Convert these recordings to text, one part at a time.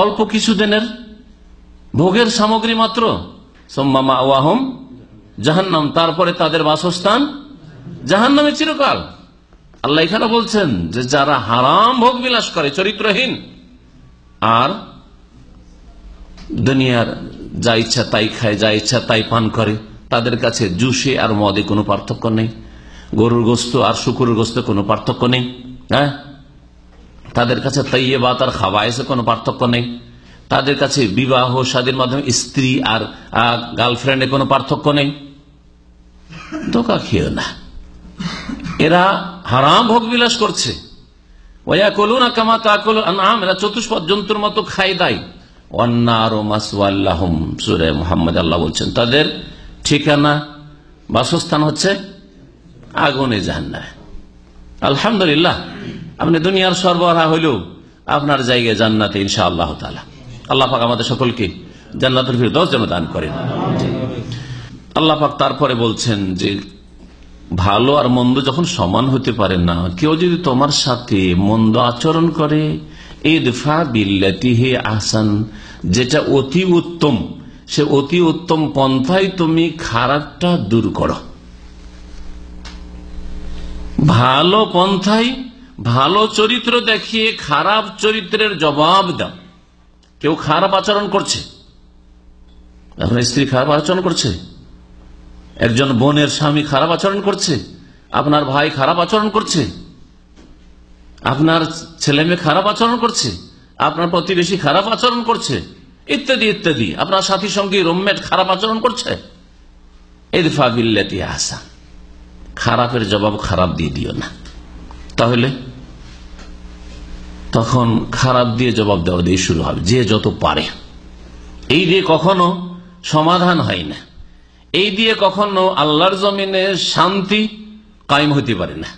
অল্প কিছুদিনের ভোগের সামগ্রী মাত্র। সুম্মা মাওয়াহুম জাহান্নাম, তারপরে তাদের বাসস্থান জাহান্নামে চিরকাল। আল্লাহ এখানে বলছেন যে যারা হারাম ভোগ বিলাস করে, চরিত্রহীন, আর দুনিয়ার যা ইচ্ছা তাই খায়, যা ইচ্ছা তাই পান করে, তাদের কাছে জুসে আর মদে কোনো পার্থক্য নেই, গরুর গোস্ত আর শুকুরের গোস্তে কোনো পার্থক্য নেই। হ্যাঁ, তাদের কাছে তাইয়্যিবাত আর খাবায়েসে কোনো পার্থক্য নেই। তাদের কাছে বিবাহ শাদীর মাধ্যমে স্ত্রী আর গার্লফ্রেন্ডে কোনো পার্থক্য নেই। ধোঁকা খেও না, এরা হারাম ভোগ বিলাস করছে। ওয়ায়াকুলুনা কামা তাকুলুল আনআম, এরা চতুষ্পদ জন্তুর মতো খায় দায়। ওয়ান্নারু মাসওয়াল লাহুম, সূরা মুহাম্মদ আল্লাহ বলছেন তাদের ঠিকানা, বাসস্থান হচ্ছে আগুনে জাহান্নাম। আলহামদুলিল্লাহ, আপনি দুনিয়ার সরবরাহ হইলেও আপনার জায়গায় জান্নাতে ইনশাআল্লাহ তাআলা। আল্লাহ পাক আমাদের সকলকে জান্নাতুল ফিরদাউস যেন দান করেন। আল্লাহ পাক তারপরে বলছেন যে ভালো আর মন্দ যখন সমান হতে পারে না, কেউ যদি তোমার সাথে মন্দ আচরণ করে, ইদফা বিল্লাতি হি আহসান, যেটা অতি উত্তম, সে অতি উত্তম পন্থায় তুমি খারাপটা দূর করো। ভালো পন্থায় ভালো চরিত্র দেখিয়ে খারাপ চরিত্রের জবাব দাও। কেউ খারাপ আচরণ করছে, আপনার স্ত্রী খারাপ আচরণ করছে, একজন বোনের স্বামী খারাপ আচরণ করছে, আপনার ভাই খারাপ আচরণ করছে, আপনার ছেলে মেয়ে খারাপ আচরণ করছে, আপনার প্রতিবেশী খারাপ আচরণ করছে, ইত্যাদি ইত্যাদি, আপনার সাথী সঙ্গী রুমমেট খারাপ আচরণ করছে, ইদফা বিল্লাতি আহসান, খারাপের জবাব খারাপ দিয়ে দিও না। তাহলে তখন খারাপ দিয়ে জবাব দেওয়া দিয়ে শুরু হবে, যে যত পারে। এই দিয়ে কখনো সমাধান হয় না, এই দিয়ে কখনো আল্লাহর জমিনে শান্তি কায়েম হতে পারে না।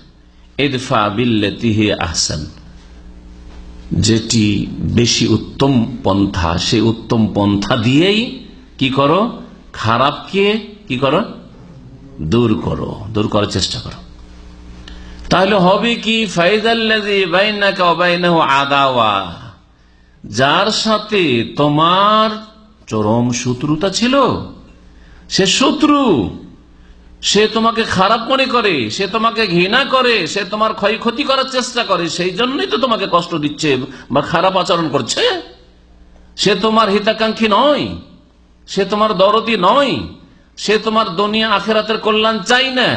ইদফা বিল্লাতি হি আহসান, যেটি বেশি উত্তম পন্থা, সেই উত্তম পন্থা দিয়েই কি করো, খারাপকে কি করো, দূর করো, দূর করার চেষ্টা করো। তাহলে হবে কি, ফাইজাল্লাযী বাইনাকা ওয়া বাইনাহু আদাওয়া, যার সাথে তোমার চরম শত্রুতা ছিল, সে শত্রু, সে তোমাকে খারাপ মনে করে, সে তোমাকে ঘৃণা করে, সে তোমার ক্ষয়ক্ষতি করার চেষ্টা করে, সেই জন্যই তো তোমাকে কষ্ট দিচ্ছে বা খারাপ আচরণ করছে। সে তোমার হিতাকাঙ্ক্ষী নয়, সে তোমার দরদি নয়, সে তোমার দুনিয়া আখিরাতের কল্যাণ চাই না।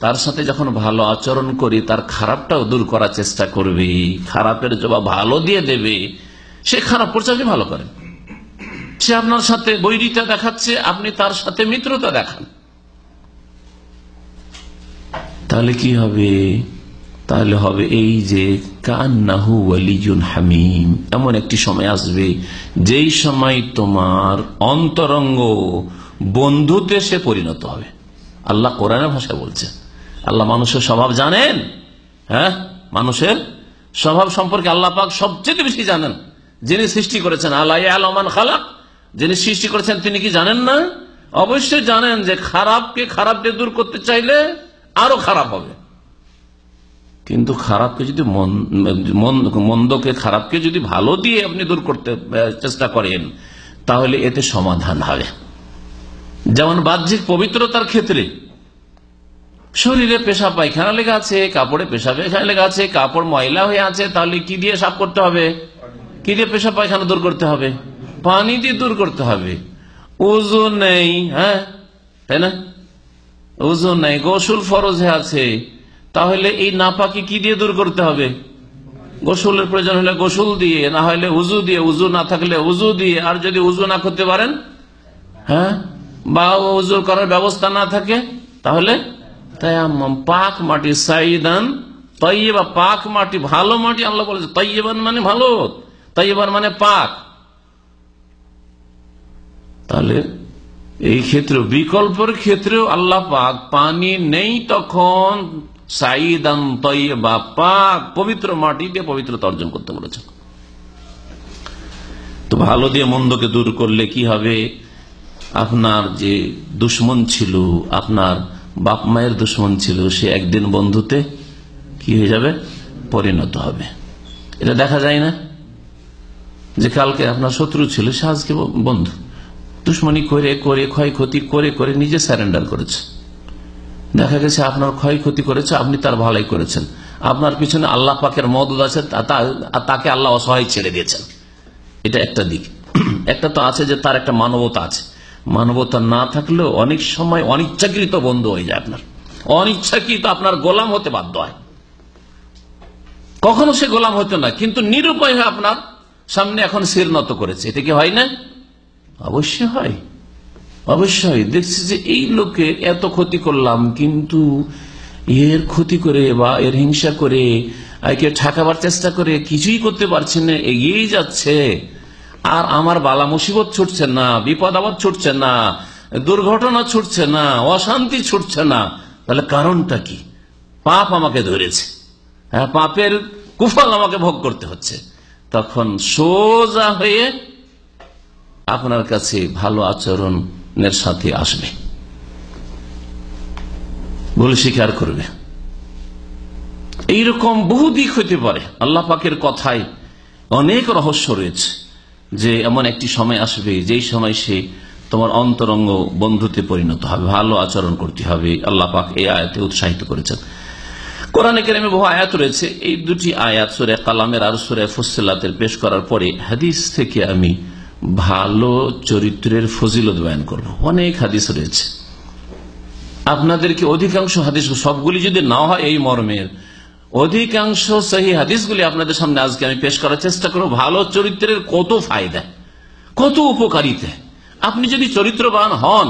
তার সাথে যখন ভালো আচরণ করি, তার খারাপটাও দূর করার চেষ্টা করবে, খারাপের জবাব ভালো দিয়ে দেবে। সে খারাপ করছে, আপনি ভালো করেন। সে আপনার সাথে বৈরিতা দেখাচ্ছে, আপনি তার সাথে মিত্রতা দেখান। তাহলে কি হবে, তাহলে হবে এই যে কান্নাহু ওয়ালিয়ুন হামিম, এমন একটি সময় আসবে যেই সময় তোমার অন্তরঙ্গ বন্ধুতে সে পরিণত হবে। আল্লাহ কোরআনের ভাষায় বলছে, আল্লাহ মানুষের স্বভাব জানেন। হ্যাঁ, মানুষের স্বভাব সম্পর্কে আল্লাহ পাক সবচেয়ে বেশি জানেন। যিনি সৃষ্টি করেছেন, আলা ইয়ালামু মান খালাক, যিনি সৃষ্টি করেছেন তিনি কি জানেন না? অবশ্যই জানেন যে খারাপকে খারাপ দিয়ে দূর করতে চাইলে আরো খারাপ হবে। কিন্তু খারাপকে যদি মন্দকে খারাপকে যদি ভালো দিয়ে আপনি দূর করতে চেষ্টা করেন, তাহলে এতে সমাধান হবে। যেমন বাহ্যিক পবিত্রতার ক্ষেত্রে, শরীরে পেশাব পায়খানা লেগে আছে, কাপড়ে পেশাব পায়খানা লেগে আছে, কাপড় ময়লা হয়ে আছে, তাহলে কি দিয়ে সাফ করতে হবে? কি দিয়ে পেশাব পায়খানা দূর করতে হবে? পানি দিয়ে দূর করতে হবে। ওযু নেই, হ্যাঁ তাই না, ওযু নেই, গোসল ফরজ হয়ে আছে, তাহলে এই নাপাকি কি দিয়ে দূর করতে হবে? গোসলের প্রয়োজন হলে গোসল দিয়ে, না হলে উযু দিয়ে, উযু না থাকলে উযু দিয়ে, আর যদি উযু না করতে পারেন, হ্যাঁ, বা উযু করার ব্যবস্থা না থাকে, তাহলে তায়াম্মুম, পাক মাটি, সাইদান তাইয়্যিবা, পাক মাটি, ভালো মাটি। আল্লাহ বলেছে তাইয়্যিবান মানে ভালো, তাইয়্যিবান মানে পাক। তাহলে এই ক্ষেত্রে, বিকল্পের ক্ষেত্রেও আল্লাহ পাক পানি নেই তখন সাইদান তাইয়্যিবা, পাক পবিত্র মাটি দিয়ে পবিত্রতা অর্জন করতে বলেছে। তো ভালো দিয়ে মন্দকে দূর করলে কি হবে? আপনার যে দুশ্মন ছিল, আপনার বাপ মায়ের দুশ্মন ছিল, সে একদিন বন্ধুতে কি হয়ে যাবে? পরিণত হবে। এটা দেখা যায় না? যে কালকে আপনার শত্রু ছিল সে আজকে বন্ধু। দুশ্মনী করে করে ক্ষয়ক্ষতি করে করে নিজে স্যারেন্ডার করেছে। দেখা গেছে আপনার ক্ষয়ক্ষতি করেছে, আপনি তার ভালাই করেছেন। আপনার পিছনে আল্লাহ পাকের মদদ আছে, তাকে আল্লাহ অসহায় ছেড়ে দিয়েছেন। এটা একটা দিক। একটা তো আছে যে তার একটা মানবতা আছে। মানবতা না থাকলেও অনেক সময় অনিচ্ছাকৃত বন্ধু হয়ে যায় আপনার, অনিচ্ছাকৃত আপনার গোলাম হতে বাধ্য হয়। কখনো সে গোলাম হতো না, কিন্তু নিরুপায় হয়ে আপনার সামনে এখন শির নত করেছে। এটা কি হয় না? অবশ্যই হয়, অবশ্যই। দেখছি যে এই লোকের এত ক্ষতি করলাম, কিন্তু এর ক্ষতি করে বা এর হিংসা করে একে ঠেকাবার চেষ্টা করে কিছুই করতে পারছে না, এগিয়েই যাচ্ছে। আর আমার বালা মুসিবত ছুটছে না, বিপদ আপদ ছুটছে না, দুর্ঘটনা ছুটছে না, অশান্তি ছুটছে না। তাহলে কারণটা কি? পাপ আমাকে ধরেছে, হ্যাঁ, পাপের কুফল আমাকে ভোগ করতে হচ্ছে। তখন সোজা হয়ে আপনার কাছে ভালো আচরণের সাথে আসবে, ভুল স্বীকার করবে। এইরকম বহু দিক হইতে পারে। আল্লাহ পাকের কথায় অনেক রহস্য রয়েছে যে এমন একটি সময় আসবে যেই সময় সে তোমার অন্তরঙ্গ বন্ধুতে পরিণত হবে, ভালো আচরণ করতে হবে। আল্লাহ পাক এই আয়াতে উৎসাহিত করেছেন। কোরআনে কারিমে বহু আয়াত রয়েছে। এই দুটি আয়াত সূরা কালামের আর সূরা ফুসসিলাতের পেশ করার পরে হাদিস থেকে আমি ভালো চরিত্রের ফজিলত বয়ান করব। অনেক হাদিস রয়েছে, আপনাদেরকে অধিকাংশ হাদিস, সবগুলি যদি না হয় এই মর্মের, অধিকাংশ সহি হাদিসগুলি আপনাদের সামনে আজকে আমি পেশ করার চেষ্টা করব। ভালো চরিত্রের কত ফায়দা, কত উপকারিতা। আপনি যদি চরিত্রবান হন,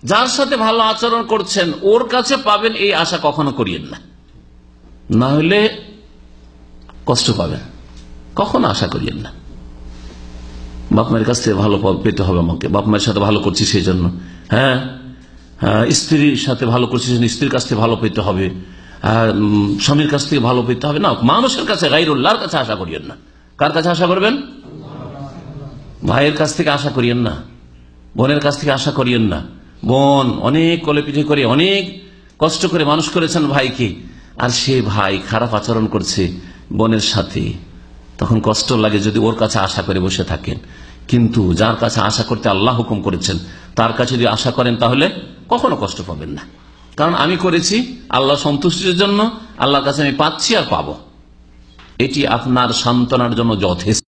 যার সাথে ভালো আচরণ করছেন ওর কাছে পাবেন, এই আশা কখনো করিয়েন না, না হলে কষ্ট পাবেন, কখনো আশা করিয়েন না। বাপ মায়ের কাছ থেকে ভালো পেতে হবে আমাকে, বাপ মায়ের সাথে ভালো করছি সেই জন্য, হ্যাঁ, স্ত্রীর সাথে ভালো করছি স্ত্রীর কাছ থেকে ভালো পেতে হবে, স্বামীর কাছ থেকে ভালো পেতে হবে, না, মানুষের কাছে, গায়রুল্লাহর কাছে আশা করিয়েন না। কার কাছে আশা করবেন? ভাইয়ের কাছ থেকে আশা করিয়েন না, বোনের কাছ থেকে আশা করিয়েন না। বোন অনেক কোলেপিঠে করে, অনেক কষ্ট করে মানুষ করেছেন ভাইকে, আর সে ভাই খারাপ আচরণ করছে বোনের সাথে, তখন কষ্ট লাগে যদি ওর কাছে আশা করে বসে থাকেন। কিন্তু যার কাছে আশা করতে আল্লাহ হুকুম করেছেন তার কাছে যদি আশা করেন তাহলে কখনো কষ্ট পাবেন না। কারণ আমি করেছি আল্লাহ সন্তুষ্টির জন্য, আল্লাহর কাছে আমি পাচ্ছি আর পাবো, এটি আপনার সান্ত্বনার জন্য যথেষ্ট।